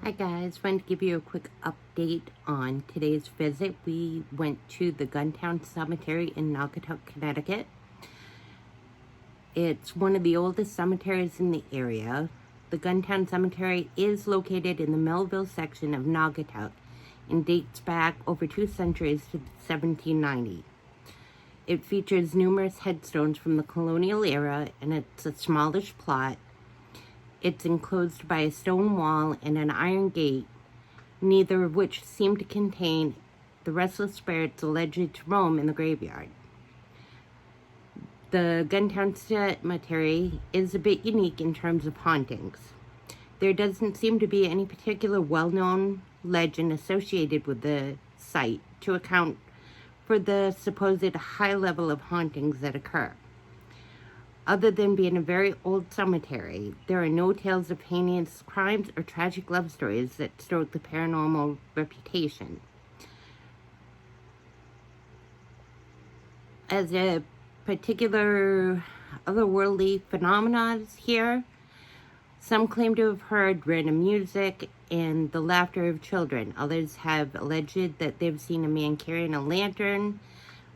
Hi guys, wanted to give you a quick update on today's visit. We went to the Gunntown Cemetery in Naugatuck, Connecticut. It's one of the oldest cemeteries in the area. The Gunntown Cemetery is located in the Melville section of Naugatuck and dates back over 2 centuries to 1790. It features numerous headstones from the colonial era, and it's a smallish plot. It's enclosed by a stone wall and an iron gate, neither of which seem to contain the restless spirits alleged to roam in the graveyard. The Gunntown Cemetery is a bit unique in terms of hauntings. There doesn't seem to be any particular well-known legend associated with the site to account for the supposed high level of hauntings that occur. Other than being a very old cemetery, there are no tales of heinous crimes or tragic love stories that stoke the paranormal reputation. As a particular otherworldly phenomenon here, some claim to have heard random music and the laughter of children. Others have alleged that they've seen a man carrying a lantern,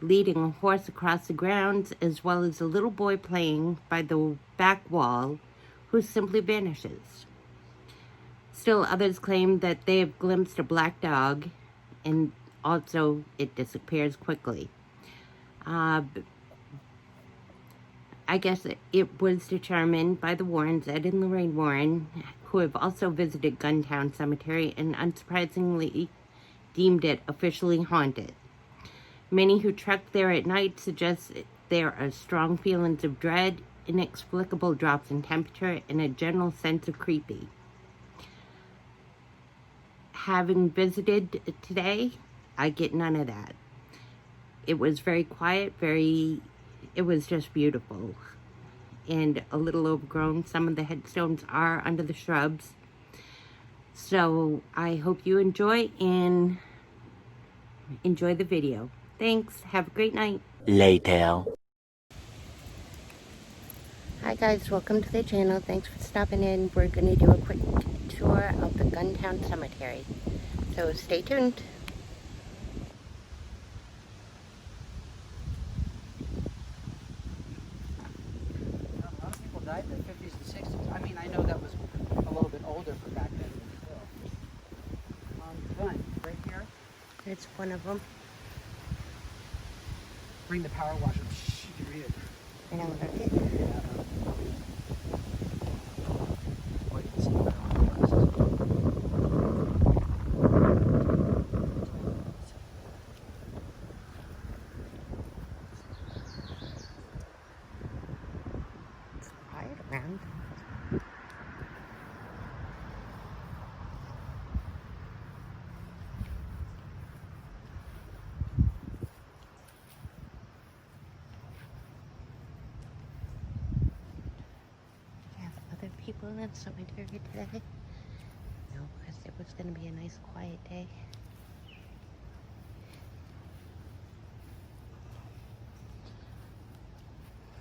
leading a horse across the grounds, as well as a little boy playing by the back wall who simply vanishes. Still others claim that they have glimpsed a black dog, and also it disappears quickly. I guess it was determined by the Warrens, Ed and Lorraine Warren, who have also visited Gunntown Cemetery and unsurprisingly deemed it officially haunted. Many who trek there at night suggest there are strong feelings of dread, inexplicable drops in temperature, and a general sense of creepy. Having visited today, I get none of that. It was very quiet, it was just beautiful, and a little overgrown. Some of the headstones are under the shrubs. So I hope you enjoy the video. Thanks. Have a great night. Later. Hi guys, welcome to the channel. Thanks for stopping in. We're going to do a quick tour of the Gunntown Cemetery. So stay tuned. A lot of people died in the 50s and 60s. I mean, I know that was a little bit older for back then. Gun, right here. Here's one of them. Bring the power washer. Shh, you can read it. I know what I did. It's quiet around. Other people in the cemetery today? No, because it was going to be a nice quiet day.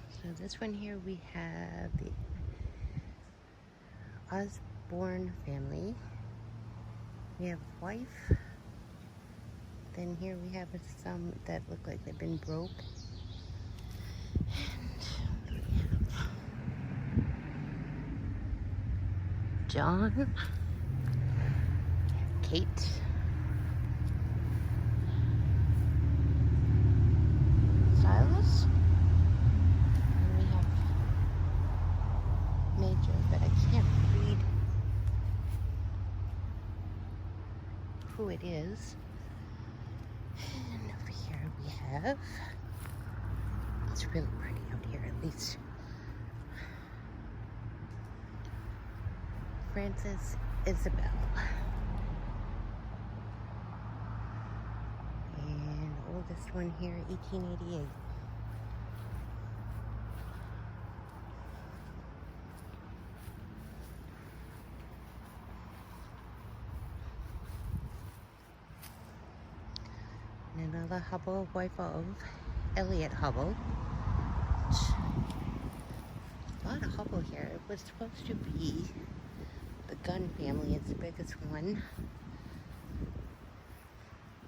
So this one here we have the Osborne family. We have wife. Then here we have some that look like they've been broke. John, Kate, Silas, and we have Major, but I can't read who it is. And over here we have, it's really pretty out here, at least. Frances Isabel. And oldest one here, 1888. And another Hubble, wife of Elliot Hubble. A lot of Hubble here. It was supposed to be the Gunn family is the biggest one.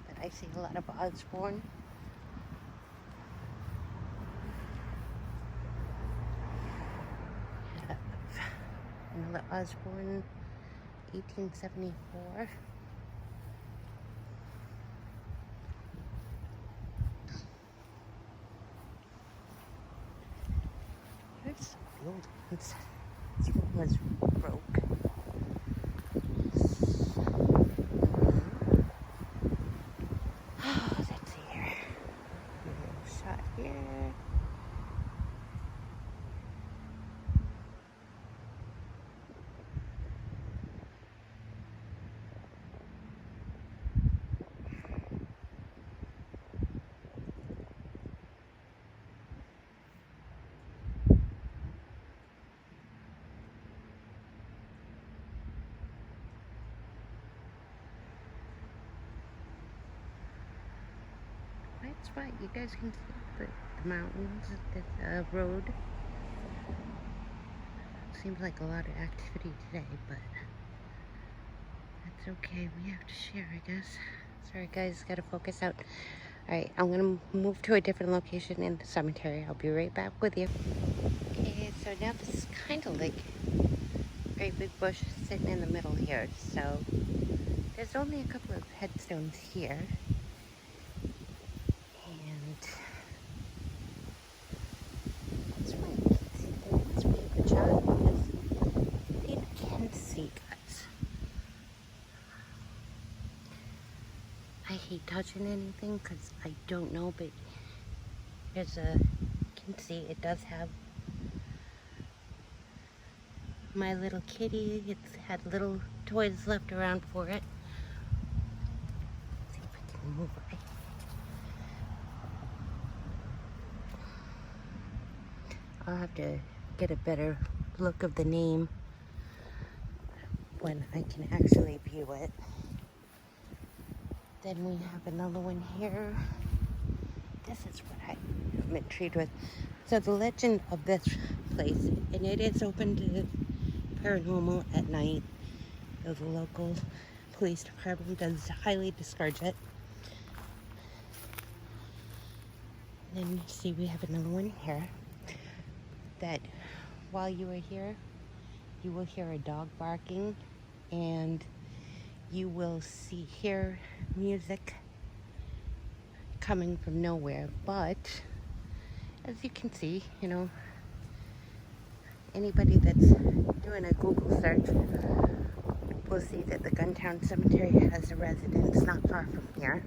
But I see a lot of Osborne. Another Osborne, 1874. Here's some old ones. This one was broke. Oh, let's see here. A little shot here. Quiet spot. You guys can see the mountains, the road. Seems like a lot of activity today, but that's okay. We have to share, I guess. Sorry, guys. Gotta focus out. Alright, I'm gonna move to a different location in the cemetery. I'll be right back with you. Okay, so now this is kind of like a great big bush sitting in the middle here. So there's only a couple of headstones here. And this one, there must be a good shot because you can see, guys. I hate touching anything because I don't know, but there's a, you can see it does have my little kitty. It's had little toys left around for it. Let's see if I can move it. I'll have to get a better look of the name when I can actually view it. Then we have another one here. This is what I'm intrigued with. So the legend of this place, and it is open to paranormal at night. The local police department does highly discourage it. Then you see we have another one here. That while you are here, you will hear a dog barking and you will hear music coming from nowhere. But as you can see, you know, anybody that's doing a Google search will see that the Gunntown Cemetery has a residence not far from here.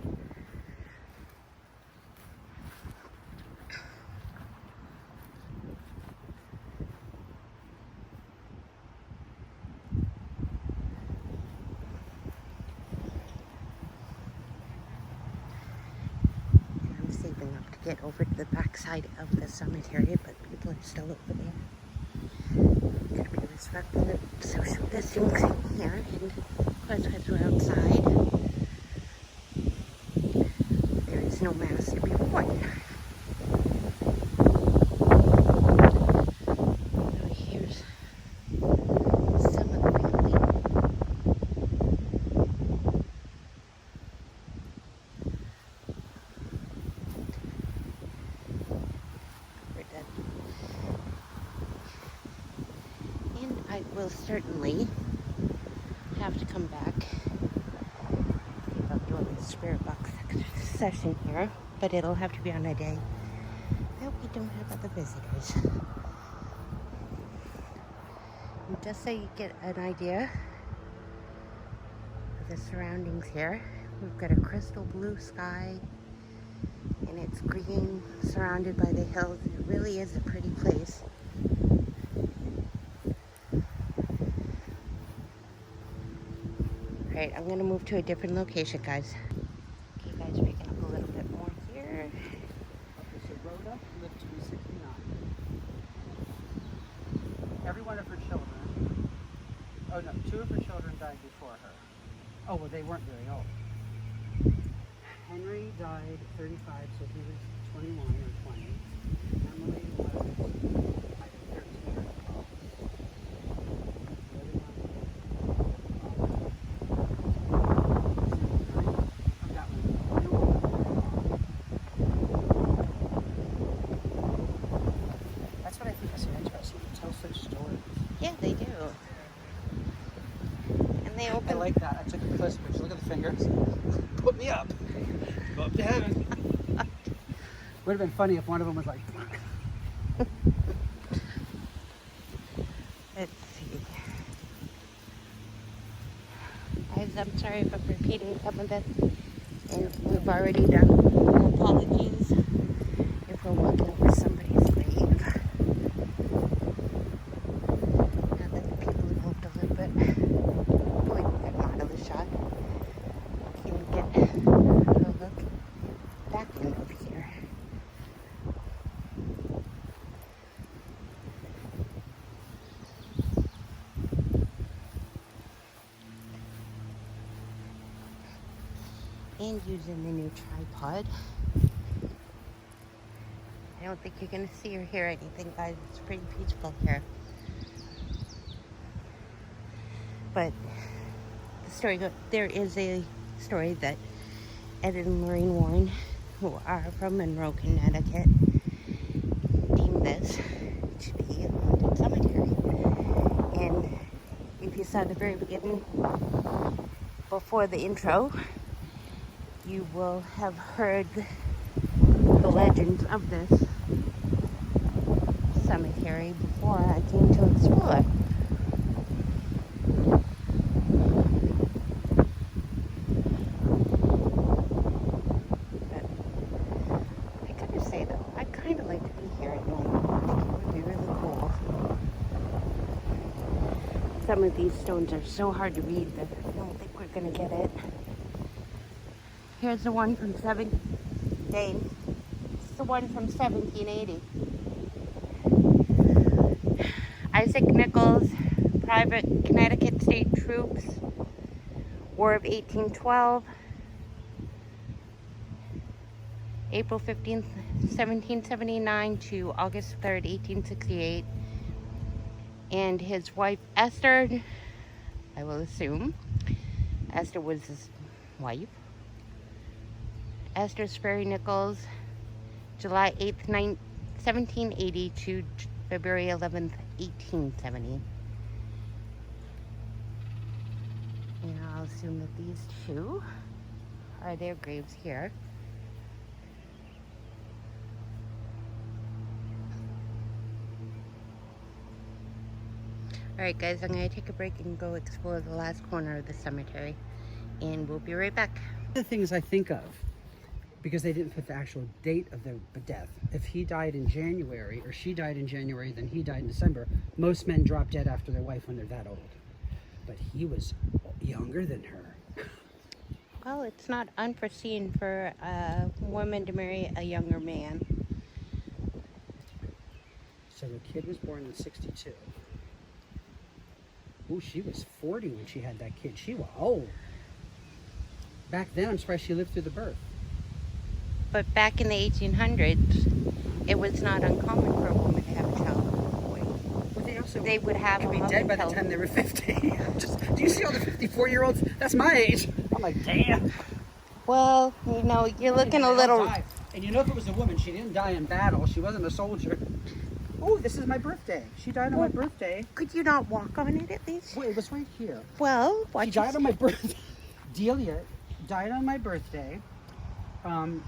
Get over to the back side of the cemetery, but people are still over there. Gotta be respectful of social distancing here, and of course, as we're outside, there is no mask to be worn. So here's some of the family. I will certainly have to come back about doing the spirit box session here, but it'll have to be on a day that we don't have other visitors. And just so you get an idea of the surroundings here, we've got a crystal blue sky and it's green, surrounded by the hills. It really is a pretty place. Alright, I'm going to move to a different location, guys. Okay, guys, picking up a little bit more here. Okay, so Rhoda lived to be 69. Every one of her children, oh no, 2 of her children died before her. Oh, well, they weren't very old. Henry died at 35, so he was 21 or 20. Emily was either 13 or 12. The other one they I open. like that. I took a close picture. Look at the fingers. Put me up. Go up to heaven. Would have been funny if one of them was like. Let's see. Guys, I'm sorry if I'm repeating some of this. And we've already done apologies if we're walking over somebody's grave. Now that the people have moved a little bit. Hopefully we'll get them out of the shot. Can we get a look back in over here? And using the new tripod. I don't think you're going to see or hear anything, guys. It's pretty peaceful here. But the story there is a story that Ed and Maureen Warren, who are from Monroe, Connecticut, deemed this to be a haunted cemetery. And if you saw the very beginning, before the intro, you will have heard the legends of this cemetery before I came to explore. But I gotta say though, I kind of like to be here at night. I think it would be really cool. Some of these stones are so hard to read that I don't think we're gonna get it. Here's the one from Degn. It's the one from 1780. Isaac Nichols, Private Connecticut State Troops, War of 1812, April 15th, 1779 to August 3rd, 1868. And his wife Esther, I will assume, Esther was his wife. Esther Sperry Nichols, July 8th, 1780 to February 11th, 1870. And I'll assume that these two are their graves here. Alright guys, I'm going to take a break and go explore the last corner of the cemetery. And we'll be right back. The things I think of, because they didn't put the actual date of the death. If he died in January, or she died in January, then he died in December. Most men drop dead after their wife when they're that old. But he was younger than her. Well, it's not unforeseen for a woman to marry a younger man. So the kid was born in 62. Ooh, she was 40 when she had that kid. She was old. Back then, I'm surprised she lived through the birth. But back in the 1800s, it was not uncommon for a woman to have a child with a boy. Well, They would have could be them dead by the time they were 50. Do you see all the 54-year-olds? That's my age. I'm like, damn. Well, you know, you're looking They a all little... died. And you know, if it was a woman, she didn't die in battle. She wasn't a soldier. Oh, this is my birthday. She died on my birthday. Could you not walk on it at least? Wait, it was right here. Well, She died on my birthday. Delia died on my birthday.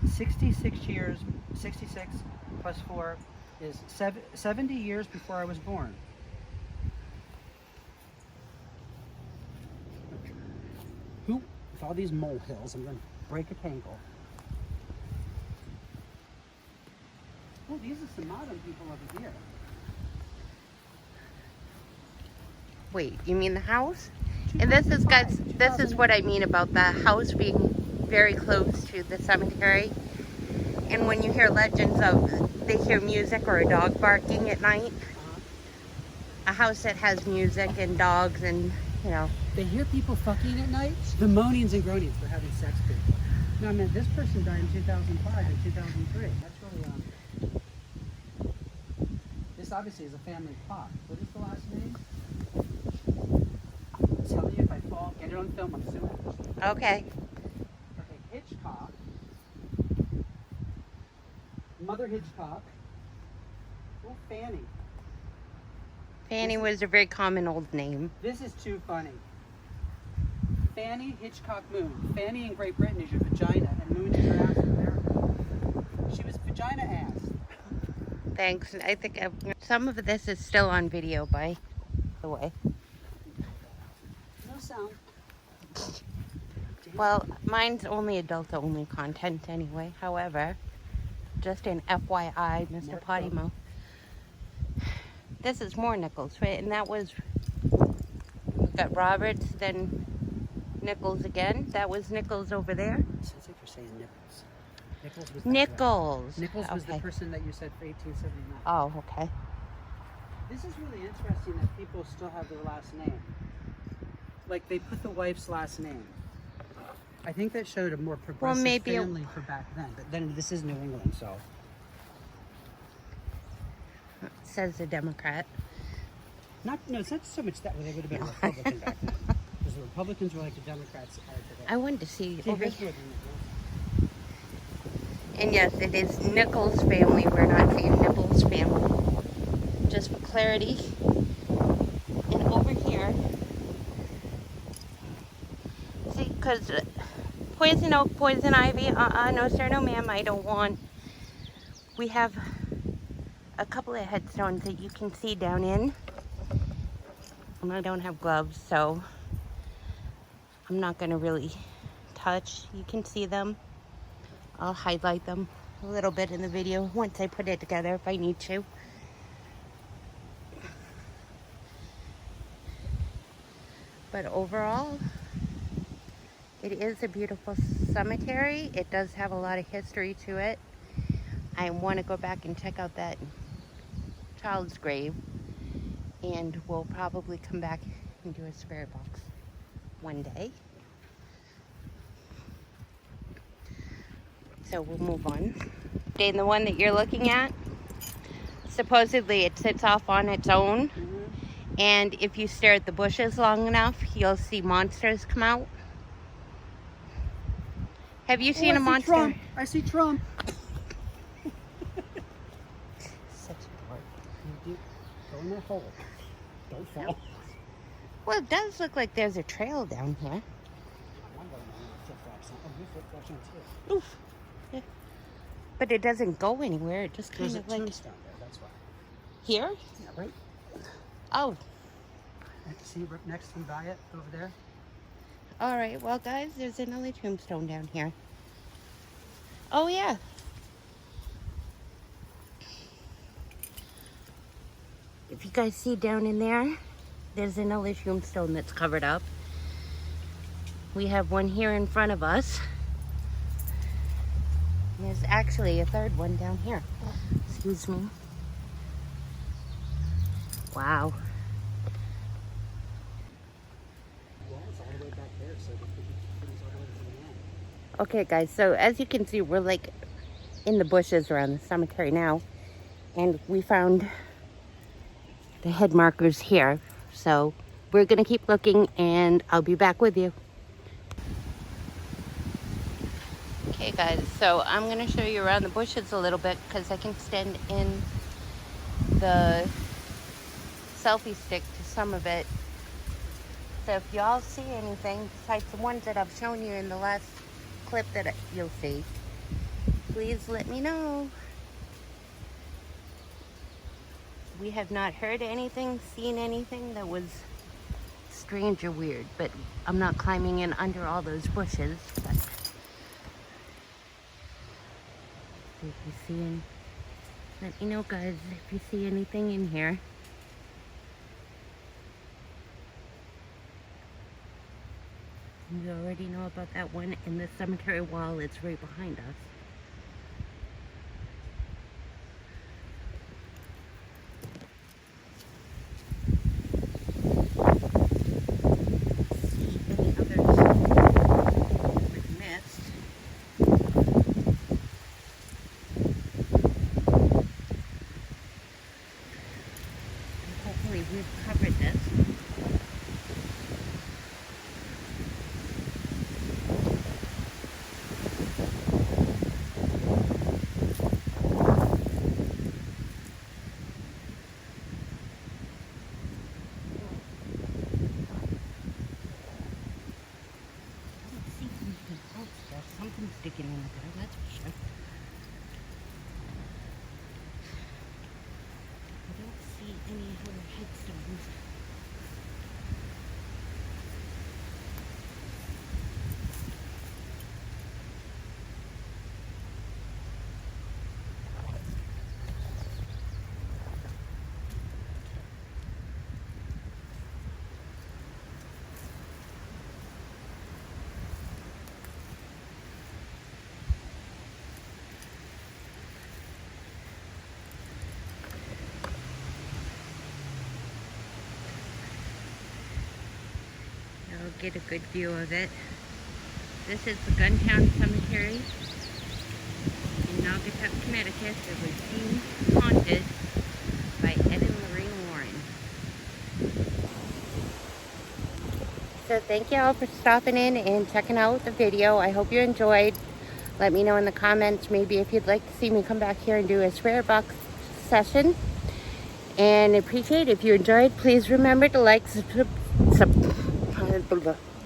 66 years, 66 plus 4 is 70 years before I was born. Who, with all these molehills, I'm going to break a tangle. Oh, these are some modern people over here. Wait, you mean the house? And this is, guys, this is what I mean about the house being very close to the cemetery. And when you hear legends of, they hear music or a dog barking at night. A house that has music and dogs and, you know. They hear people fucking at night? The moanings and groanings for having sex people. No, I mean, this person died in 2005 and 2003. That's really, this obviously is a family plot. What is the last name? I'm telling you, if I fall, get it on film, I'm suing. Okay. Okay, Hitchcock. Mother Hitchcock. Oh, Fanny. Fanny was a very common old name. This is too funny. Fanny Hitchcock Moon. Fanny in Great Britain is your vagina, and Moon is your ass in America. She was vagina ass. Thanks. I think some of this is still on video, by the way. No sound. Well, mine's only adult-only content anyway. However, just an FYI, Mr. More Potty Mouth. This is more Nichols, right? And that was, we've got Roberts, then Nichols again. That was Nichols over there. Sounds like you're saying Nichols. Nichols was Nichols. Nichols was the Okay. person that you said for 1879. Oh, okay. This is really interesting that people still have their last name. Like they put the wife's last name. I think that showed a more progressive family for back then. But then this is New England, so. Says the Democrat. No, it's not so much that way. They would have been a Republican back then. Because the Republicans were like the Democrats are today. I wanted to see See, over here's here. what Nichols. And yes, it is Nichols family. We're not saying Nichols family. Just for clarity. And over here, see, because poison oak, poison ivy, no sir, no ma'am, I don't want. We have a couple of headstones that you can see down in. And I don't have gloves, so I'm not going to really touch. You can see them. I'll highlight them a little bit in the video once I put it together if I need to. But overall, it is a beautiful cemetery. It does have a lot of history to it. I want to go back and check out that child's grave, and we'll probably come back and do a spirit box one day. So we'll move on. And the one that you're looking at, supposedly it sits off on its own. And if you stare at the bushes long enough, you'll see monsters come out. Have you seen a monster? Trump. I see Trump. Such a dork. Go in that hole. Don't fall. Well, it does look like there's a trail down here. Oof. Yeah. But it doesn't go anywhere. It just kind There's a of like tombstone there, that's why. here. Yeah, right. Oh, See right next to by it over there? all right. Well, guys, there's another tombstone down here. Oh yeah. If you guys see down in there, there's another tombstone that's covered up. We have one here in front of us. And there's actually a third one down here. Excuse me. Wow. Well, it's all the way back there, so the thing's all the way to the end. Okay, guys, so as you can see, we're like in the bushes around the cemetery now. And we found the head markers here. So we're going to keep looking, and I'll be back with you. Okay, guys, so I'm going to show you around the bushes a little bit because I can stand in the selfie stick to some of it. So if y'all see anything besides the ones that I've shown you in the last clip that you'll see, please let me know. We have not heard anything, seen anything that was strange or weird, but I'm not climbing in under all those bushes. But if you see, let me know, guys, if you see anything in here. You already know about that one, and the cemetery wall is right behind us. We've covered this. beginning of there, that's for sure. I don't see any other headstones. I'll get a good view of it. This is the Gunntown Cemetery in Gunntown, Connecticut that was deemed haunted by Ed and Lorraine Warren. So thank you all for stopping in and checking out the video. I hope you enjoyed. Let me know in the comments maybe if you'd like to see me come back here and do a swear box session. And appreciate it. If you enjoyed, please remember to like,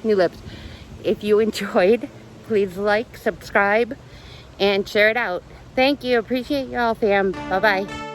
new lips. If you enjoyed, please like, subscribe, and share it out. Thank you. Appreciate y'all, fam. Bye-bye.